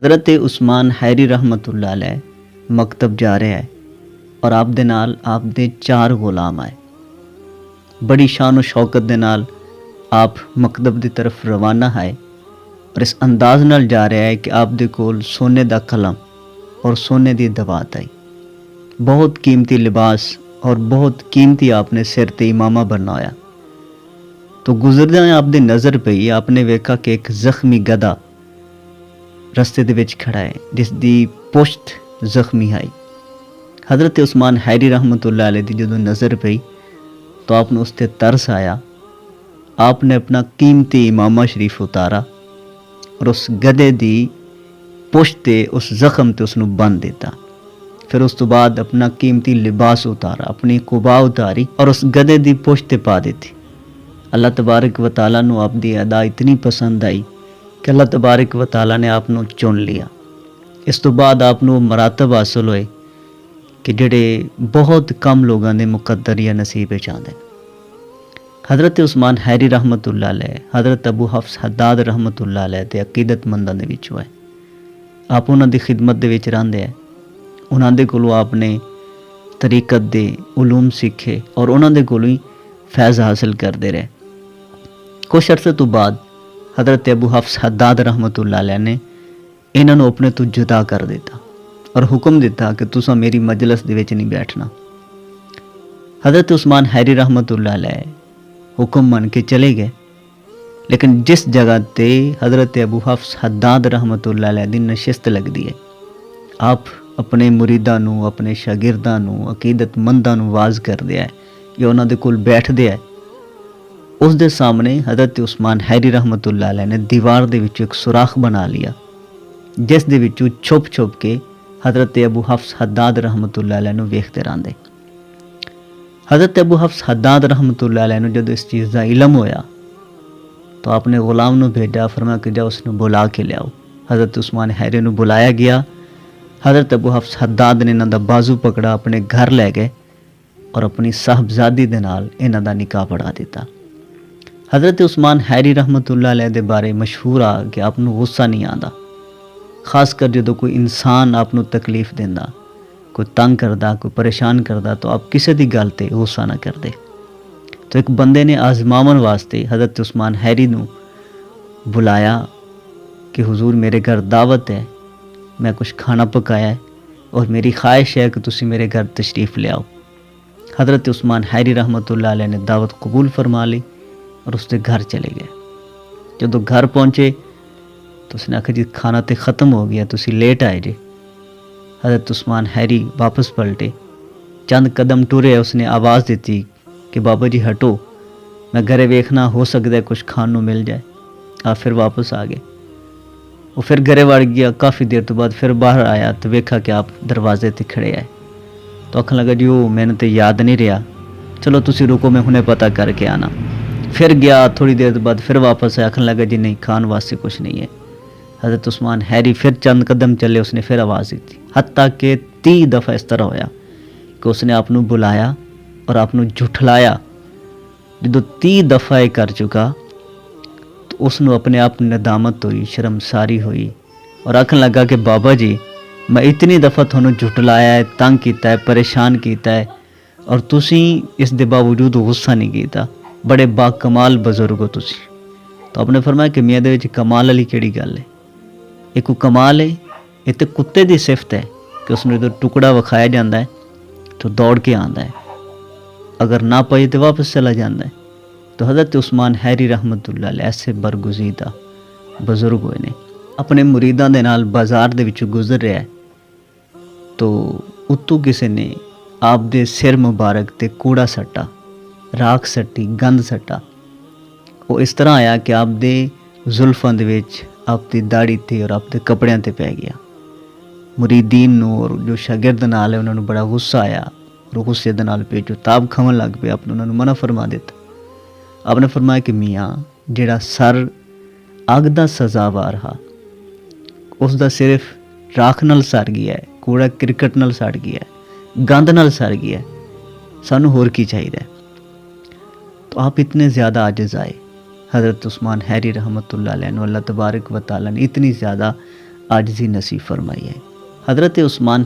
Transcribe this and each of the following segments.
حضرت عثمان حیری رحمت اللہ علیہ مکتب جا رہے ہے اور آپ دے نال آپ دے 4 غلام آئے. بڑی شان و شوکت دے نال آپ مکتب دی طرف روانہ ہے اور اس انداز نال جا رہا ہے کہ آپ دے کول سونے دا قلم اور سونے دی دوات آئی. بہت قیمتی لباس اور بہت قیمتی آپ نے سر تے امامہ بننا ہویا. تو گزردے آپ دی نظر پئی آپ نے ویکھا کہ ایک زخمی گدھا رستے دے وچ کھڑا ہے جس دی پشت زخمی ہے. حضرت عثمان حیری رحمت اللہ علیہ دی جدوں نظر پئی تو آپ نے اس تے ترس آیا. آپ نے اپنا قیمتی امامہ شریف اتارا اور اس گدھے دی پشت تے اس زخم تے اس نو بند دیتا. پھر اس تو بعد اپنا قیمتی لباس اتارا، اپنی قبا اتاری اور اس گدھے دی پشت تے پا دیتی. اللہ تبارک و تعالیٰ نو آپ دی ادا اتنی پسند آئی کہ اللہ تبارک و تعالیٰ نے آپ نو چن لیا. اس تو بعد آپ نو مراتب حاصل ہوئے کہ جڑے بہت کم لوگاں دے مقدر یا نصیب چاہتے ہیں. حضرت عثمان حیری رحمت اللہ علیہ حضرت ابو حفص حداد رحمت اللہ علیہ دے عقیدت منداں دے وچوں ہے. آپ انہاں دی خدمت دے وچ رہندے ہیں. انہاں دے کولوں آپ نے طریقت دے علوم سیکھے اور انہاں دے کولوں ہی فیض حاصل کردے رہے. کچھ عرصے تو بعد حضرت ابو حفص حداد رحمت اللہ علیہ نے انہاں نو اپنے تو جدا کر دیتا اور حکم دیتا کہ تساں میری مجلس دے وچ نہیں بیٹھنا. حضرت عثمان حیری رحمت اللہ علیہ حکم من کے چلے گئے، لیکن جس جگہ تے حضرت ابو حفص حداد رحمت اللہ علیہ دی نشست لگ دی ہے آپ اپنے مریداں نو اپنے شاگرداں نو عقیدت منداں نو واز کر دیا ہے یا انہاں دے کول بیٹھ دیا ہے. اس دے سامنے حضرت عثمان حیری رحمت اللہ علیہ نے دیوار دے وچ ایک سوراخ بنا لیا جس دے وچوں چھپ چھپ کے حضرت ابو حفص حداد رحمت اللہ علیہ نو ویکھتے رہندے. حضرت ابو حفص حداد رحمت اللہ علیہ نو جدو اس چیز دا علم ہویا تو آپ نے غلام نو بھیجا، فرمایا کہ جا اس نو بلا کے لیاؤ. حضرت عثمان حیری نو بلایا گیا. حضرت ابو حفص حداد نے انہاں دا بازو پکڑا، اپنے گھر لے گئے اور اپنی صاحبزادی دے نال انہاں دا نکاح پڑھا دیتا. حضرت عثمان حیری رحمت اللہ علیہ دے بارے مشہور آ کہ آپ نو غصہ نہیں آندا، خاص کر جدو کوئی انسان آپ نو تکلیف دیندا، کوئی تنگ کردا، کوئی پریشان کردا تو آپ کسے دی گل تے غصہ نہ کردے. تو ایک بندے نے آزماون واسطے حضرت عثمان حیری نو بلایا کہ حضور میرے گھر دعوت ہے، میں کچھ کھانا پکایا ہے اور میری خواہش ہے کہ تسی میرے گھر تشریف لے آؤ. حضرت عثمان حیری رحمت اللہ علیہ نے دعوت قبول فرما لی اور اس کے گھر چلے گئے. جدو گھر پہنچے تو اس نے آکھا جی کھانا تے ختم ہو گیا، تسی لیٹ آئے جے. حضرت عثمان حیری واپس پلٹے، چند قدم ٹرے، اس نے آواز دیتی کہ بابا جی ہٹو، میں گھرے ویکھنا، ہو سکتا ہے کچھ کھان نو مل جائے. آپ پھر واپس آ گئے. وہ پھر گھرے وڑ گیا. کافی دیر تو بعد پھر باہر آیا تو ویکھا کہ آپ دروازے تے کھڑے آئے. تو آکھن لگا جی میں نے تے یاد نہیں رہا، چلو تسی رکو میں ہنے پتہ کر کے آنا. پھر گیا، تھوڑی دیر بعد پھر واپس آیا. آکھن لگا جی نہیں، کھان واسطے کچھ نہیں ہے. حضرت عثمان حیری پھر چند قدم چلے، اس نے پھر آواز دی تھی، حتیٰ کہ 30 دفعہ اس طرح ہویا کہ اس نے آپ نو بلایا اور آپ نو جھٹلایا. جدو 30 دفعہ یہ کر چکا تو اس نو اپنے آپ ندامت ہوئی، شرمساری ہوئی اور آکھن لگا کہ بابا جی میں اتنی دفعہ تھانوں جھٹلایا ہے، تنگ کیتا ہے، پریشان کیتا ہے اور تسی اس دے باوجود غصہ نہیں کیتا. بڑے با کمال بزرگ ہو تسی. تو آپ نے فرمایا کہ میاں دے وچ کمال علی کیڑی گل ہے؟ ایک کو کمال ہے، یہ تو کتے دی صفت ہے کہ اس نے ٹکڑا وکھایا جاتا ہے تو دوڑ کے آندا ہے، اگر نہ پائے تو واپس چلا جاتا ہے. تو حضرت عثمان حیری رحمت اللہ علیہ ایسے برگزیدہ بزرگ ہوئے نے. اپنے مریداں دے نال بازار دے وچوں گزر رہا ہے تو اتو کسے نے آپ دے سر مبارک تے کوڑا سٹا، راکھ سٹی، گند سٹا. وہ اس طرح آیا کہ آپ دے زلفاں دے وچ آپ دی داڑھی تے اور آپ دے کپڑیاں تے پہ گیا. مریدین نو اور جو شاگرد نال ہے انہوں نے بڑا غصہ آیا اور غصے دے نال پیچو تاب کھون لگ پیا. آپ نے انہوں نے منع فرما دیتا. آپ نے فرمایا کہ میاں جڑا سر اگ دا سزاوار رہا اس دا صرف راکھ نال سڑ گیا ہے، کوڑا کرکٹ نال سڑ گیا ہے، گند نال سڑ گیا ہے، سانو ہور کی چاہیے. تو آپ اتنے زیادہ عاجز آئے. حضرت عثمان حیری رحمت اللہ علیہ اللہ تبارک و تعالیٰ نے اتنی زیادہ ਆਜਜ਼ੀ ਨਸੀਬ ਫਰਮਾਈ ਹੈ। ਹਜ਼ਰਤ ਉਸਮਾਨ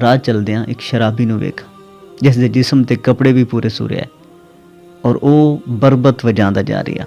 ਰਾਹ ਚਲਦਿਆਂ ਇੱਕ ਸ਼ਰਾਬੀ ਨੂੰ ਵੇਖਾ ਜਿਸ ਦੇ ਜਿਸਮ ਤੇ ਕੱਪੜੇ ਵੀ ਪੂਰੇ ਸੂਰੇ ਹੈ ਔਰ ਉਹ ਬਰਬਤ ਵਜਾਉਂਦਾ ਜਾ ਰਿਹਾ।